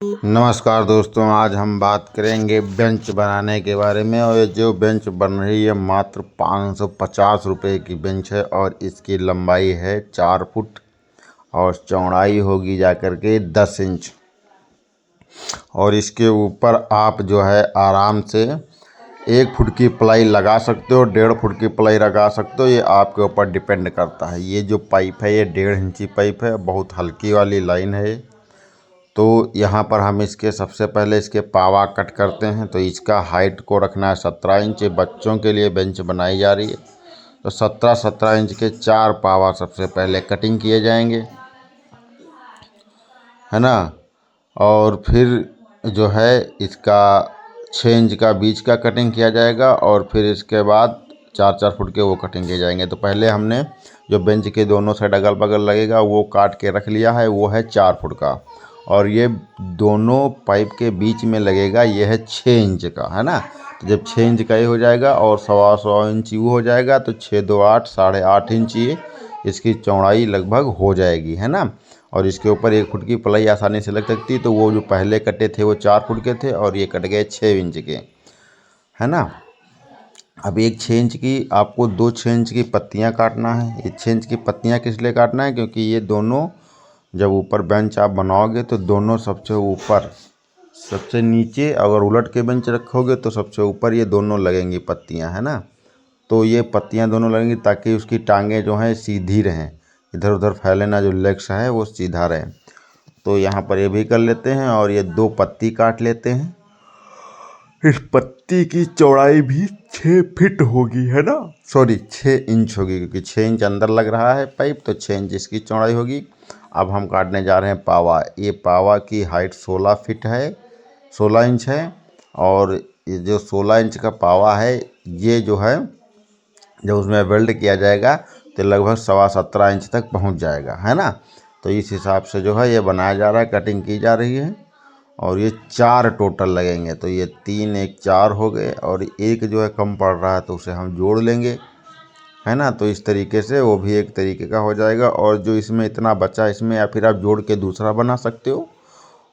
नमस्कार दोस्तों, आज हम बात करेंगे बेंच बनाने के बारे में। और ये जो बेंच बन रही है मात्र 550 रुपये की बेंच है और इसकी लंबाई है 4 फुट और चौड़ाई होगी जाकर के 10 इंच। और इसके ऊपर आप जो है आराम से 1 फुट की प्लाई लगा सकते हो, 1.5 फुट की प्लाई लगा सकते हो। ये आपके ऊपर डिपेंड करता है। ये जो पाइप है ये 1.5 इंची पाइप है, बहुत हल्की वाली लाइन है। तो यहाँ पर हम इसके सबसे पहले इसके पावा कट करते हैं। तो इसका हाइट को रखना है 17 इंच। बच्चों के लिए बेंच बनाई जा रही है तो 17 इंच के 4 पावा सबसे पहले कटिंग किए जाएंगे, है ना। और फिर जो है इसका 6 इंच का बीच का कटिंग किया जाएगा और फिर इसके बाद 4-4 फुट के वो कटिंग किए जाएंगे। तो पहले हमने जो बेंच के दोनों साइड अगल बगल लगेगा वो काट के रख लिया है, वो है 4 फुट का। और ये दोनों पाइप के बीच में लगेगा, ये है 6 इंच का, है ना। तो जब 6 इंच का ये हो जाएगा और 1.25 इंच वो हो जाएगा तो 6 2 8 8.5 इंच ये इसकी चौड़ाई लगभग हो जाएगी, है ना। और इसके ऊपर 1 फुट की प्लाई आसानी से लग सकती है। तो वो जो पहले कटे थे वो 4 फुट के थे और ये कट गए 6 इंच के, है ना। अब एक 6 इंच की आपको 2 6 इंच की पत्तियां काटना है। ये 6 इंच की पत्तियां किस लिए काटना है, क्योंकि ये दोनों जब ऊपर बेंच आप बनाओगे तो दोनों सबसे ऊपर सबसे नीचे, अगर उलट के बेंच रखोगे तो सबसे ऊपर ये दोनों लगेंगी पत्तियां, है ना। तो ये पत्तियां दोनों लगेंगी ताकि उसकी टांगें जो हैं सीधी रहें, इधर उधर फैले ना, जो लेग्स है वो सीधा रहे। तो यहाँ पर ये भी कर लेते हैं और ये 2 पत्ती काट लेते हैं। इस पत्ती की चौड़ाई भी 6 फीट होगी, है ना, सॉरी 6 इंच होगी, क्योंकि 6 इंच अंदर लग रहा है पाइप, तो 6 इंच इसकी चौड़ाई होगी। अब हम काटने जा रहे हैं पावा। ये पावा की हाइट 16 फीट है, 16 इंच है। और ये जो 16 इंच का पावा है ये जो है जब उसमें वेल्ड किया जाएगा तो लगभग 17.25 इंच तक पहुंच जाएगा, है ना। तो इस हिसाब से जो है ये बनाया जा रहा है, कटिंग की जा रही है। और ये 4 टोटल लगेंगे, तो ये 3 1 4 हो गए और एक जो है कम पड़ रहा है तो उसे हम जोड़ लेंगे, है ना। तो इस तरीके से वो भी एक तरीके का हो जाएगा। और जो इसमें इतना बचा इसमें या फिर आप जोड़ के दूसरा बना सकते हो,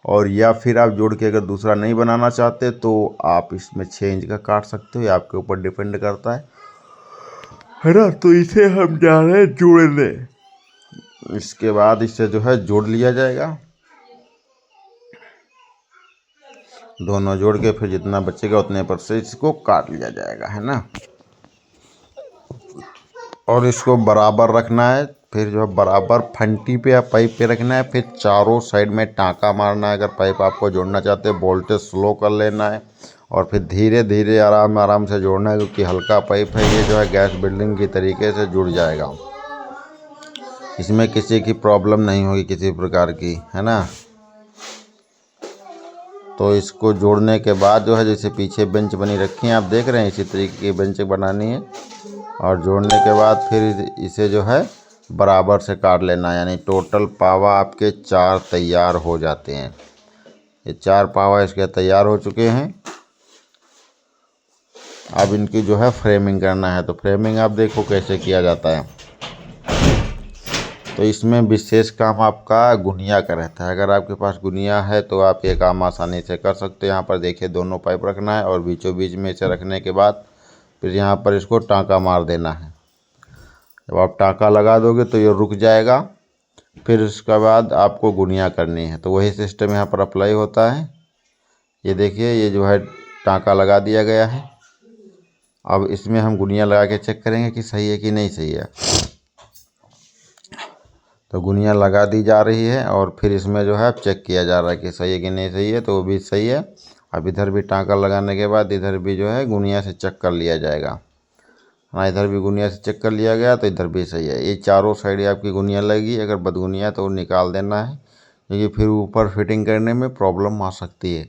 और या फिर आप जोड़ के अगर दूसरा नहीं बनाना चाहते तो आप इसमें 6 इंच का काट सकते हो, ये आपके ऊपर डिपेंड करता है ना। तो इसे हम जा रहे हैं जोड़ने। इसके बाद इसे जो है जोड़ लिया जाएगा, दोनों जोड़ के फिर जितना बचेगा उतने पर से इसको काट लिया जाएगा, है ना। और इसको बराबर रखना है, फिर जो है बराबर फंटी पे या पाइप पे रखना है। फिर चारों साइड में टाँका मारना है। अगर पाइप आपको जोड़ना चाहते हैं वोल्टेज स्लो कर लेना है और फिर धीरे धीरे आराम आराम से जोड़ना है, क्योंकि हल्का पाइप है ये जो है गैस बिल्डिंग की तरीके से जुड़ जाएगा। इसमें किसी की प्रॉब्लम नहीं होगी किसी प्रकार की, है ना। तो इसको जोड़ने के बाद जो है जैसे पीछे बेंच बनी रखी है आप देख रहे हैं, इसी तरीके की बेंच बनानी है। और जोड़ने के बाद फिर इसे जो है बराबर से काट लेना, यानी टोटल पावा आपके 4 तैयार हो जाते हैं। ये 4 पावा इसके तैयार हो चुके हैं। अब इनकी जो है फ्रेमिंग करना है। तो फ्रेमिंग आप देखो कैसे किया जाता है। तो इसमें विशेष काम आपका गुनिया का रहता है। अगर आपके पास गुनिया है तो आप ये काम आसानी से कर सकते हो। यहाँ पर देखिए दोनों पाइप रखना है और बीचों बीच में इसे रखने के बाद फिर यहाँ पर इसको टाँका मार देना है। जब आप टाँका लगा दोगे तो ये रुक जाएगा। फिर उसके बाद आपको गुनिया करनी है। तो वही सिस्टम यहाँ पर अप्लाई होता है। ये देखिए ये जो है टाँका लगा दिया गया है। अब इसमें हम गुनिया लगा के चेक करेंगे कि सही है कि नहीं सही है। तो गुनिया लगा दी जा रही है और फिर इसमें जो है चेक किया जा रहा है कि सही है कि नहीं सही है। तो वो भी सही है। अब इधर भी टाँका लगाने के बाद इधर भी जो है गुनिया से चेक कर लिया जाएगा। हाँ, इधर भी गुनिया से चेक कर लिया गया तो इधर भी सही है। ये चारों साइड आपकी गुनिया लगी। अगर बदगुनिया तो निकाल देना है, क्योंकि फिर ऊपर फिटिंग करने में प्रॉब्लम आ सकती है।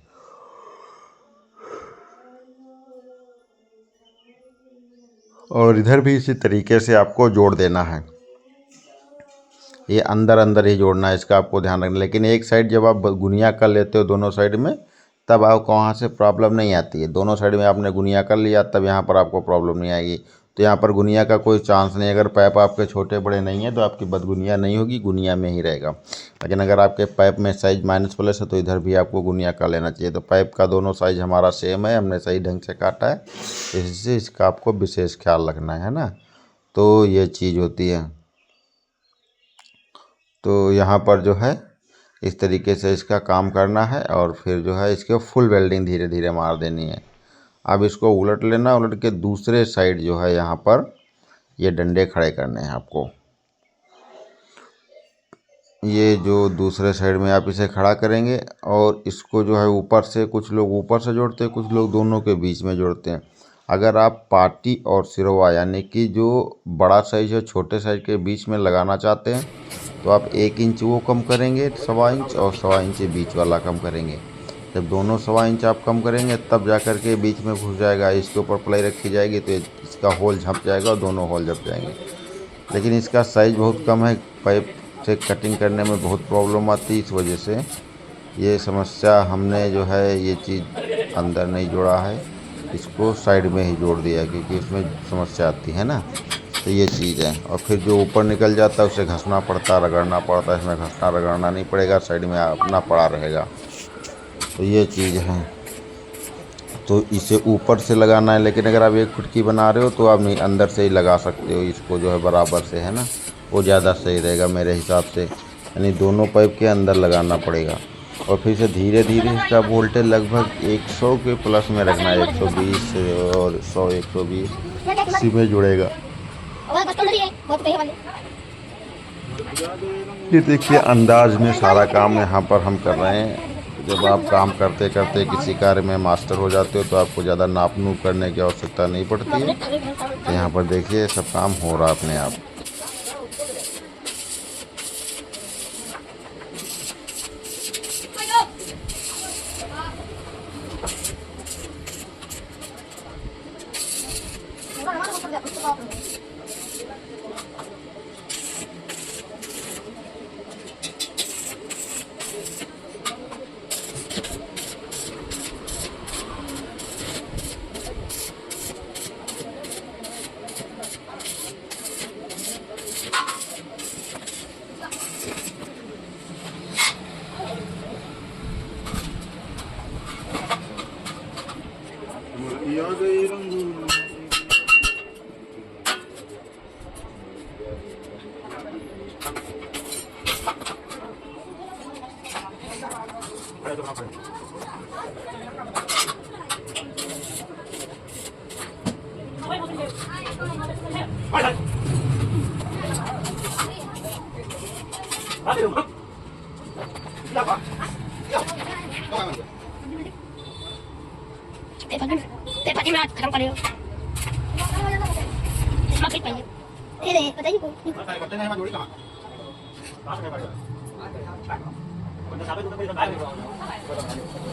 और इधर भी इसी तरीके से आपको जोड़ देना है। ये अंदर अंदर ही जोड़ना है, इसका आपको ध्यान रखना। लेकिन एक साइड जब आप गुनिया कर लेते हो दोनों साइड में, तब आपको वहाँ से प्रॉब्लम नहीं आती है। दोनों साइड में आपने गुनिया कर लिया तब यहाँ पर आपको प्रॉब्लम नहीं आएगी। तो यहाँ पर गुनिया का कोई चांस नहीं। अगर पाइप आपके छोटे बड़े नहीं है तो आपकी बदगुनिया नहीं होगी, गुनिया में ही रहेगा। लेकिन अगर आपके पाइप में साइज माइनस प्लस है तो इधर भी आपको गुनिया का लेना चाहिए। तो पाइप का दोनों साइज हमारा सेम है, हमने सही ढंग से काटा है, इससे इसका आपको विशेष ख्याल रखना है ना। तो ये चीज़ होती है। तो यहाँ पर जो है इस तरीके से इसका काम करना है और फिर जो है इसके फुल वेल्डिंग धीरे धीरे मार देनी है। अब इसको उलट लेना, उलट के दूसरे साइड जो है यहाँ पर ये डंडे खड़े करने हैं आपको। ये जो दूसरे साइड में आप इसे खड़ा करेंगे और इसको जो है ऊपर से, कुछ लोग ऊपर से जोड़ते हैं, कुछ लोग दोनों के बीच में जोड़ते हैं। अगर आप पाटी और सिरवा यानी कि जो बड़ा साइज है छोटे साइज के बीच में लगाना चाहते हैं तो आप 1 इंच वो कम करेंगे, 1.25 इंच, और 1.25 इंच बीच वाला कम करेंगे। जब दोनों 1.25 इंच आप कम करेंगे तब जा कर के बीच में घुस जाएगा। इसके ऊपर प्लाई रखी जाएगी तो इसका होल झप जाएगा और दोनों होल झप जाएंगे। लेकिन इसका साइज़ बहुत कम है, पाइप से कटिंग करने में बहुत प्रॉब्लम आती है। इस वजह से ये समस्या हमने जो है ये चीज़ अंदर नहीं जोड़ा है, इसको साइड में ही जोड़ दिया क्योंकि इसमें समस्या आती है ना। तो ये चीज़ है। और फिर जो ऊपर निकल जाता है उसे घसना पड़ता है, रगड़ना पड़ता है। इसमें घसना रगड़ना नहीं पड़ेगा, साइड में अपना पड़ा रहेगा। तो ये चीज़ है। तो इसे ऊपर से लगाना है, लेकिन अगर आप 1 फुट की बना रहे हो तो आप नहीं अंदर से ही लगा सकते हो इसको, जो है बराबर से, है ना। वो ज़्यादा सही रहेगा मेरे हिसाब से, यानी दोनों पाइप के अंदर लगाना पड़ेगा। और फिर से धीरे धीरे इसका वोल्टेज लगभग 100 के प्लस में रखना है, 120 और 100, 120 इसी में जुड़ेगा। ये देखिए अंदाज में सारा काम यहाँ पर हम कर रहे हैं। जब आप काम करते करते किसी कार्य में मास्टर हो जाते हो तो आपको ज़्यादा नाप नूप करने की आवश्यकता नहीं पड़ती है। तो यहाँ पर देखिए सब काम हो रहा अपने आप।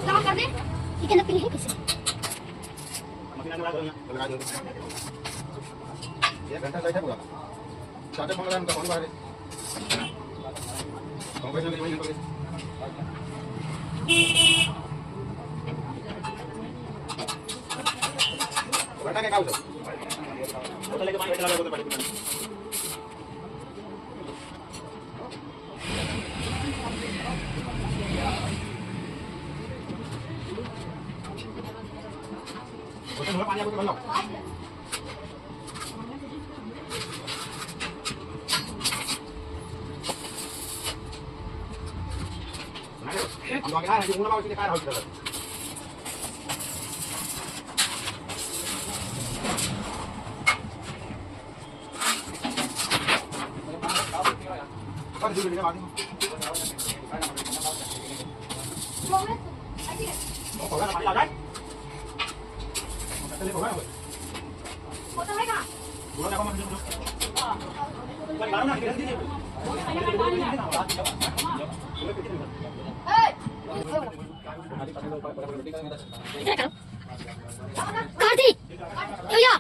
खत्म कर दे। ये क्या नकली है कैसे? ये घंटा लाइट है पूरा। चार्जर फोन लगा, उनका फोन बाहर है। कंप्रेसर में वही निकल गई। घंटा क्या काउस है? बोतल लेके पानी बैठा लगा बोतल पड़ी। बोतल पानी आपको भर लो। हम लोग आ रहे हैं, उन्होंने बाबू से कहा है कार्तिक, ये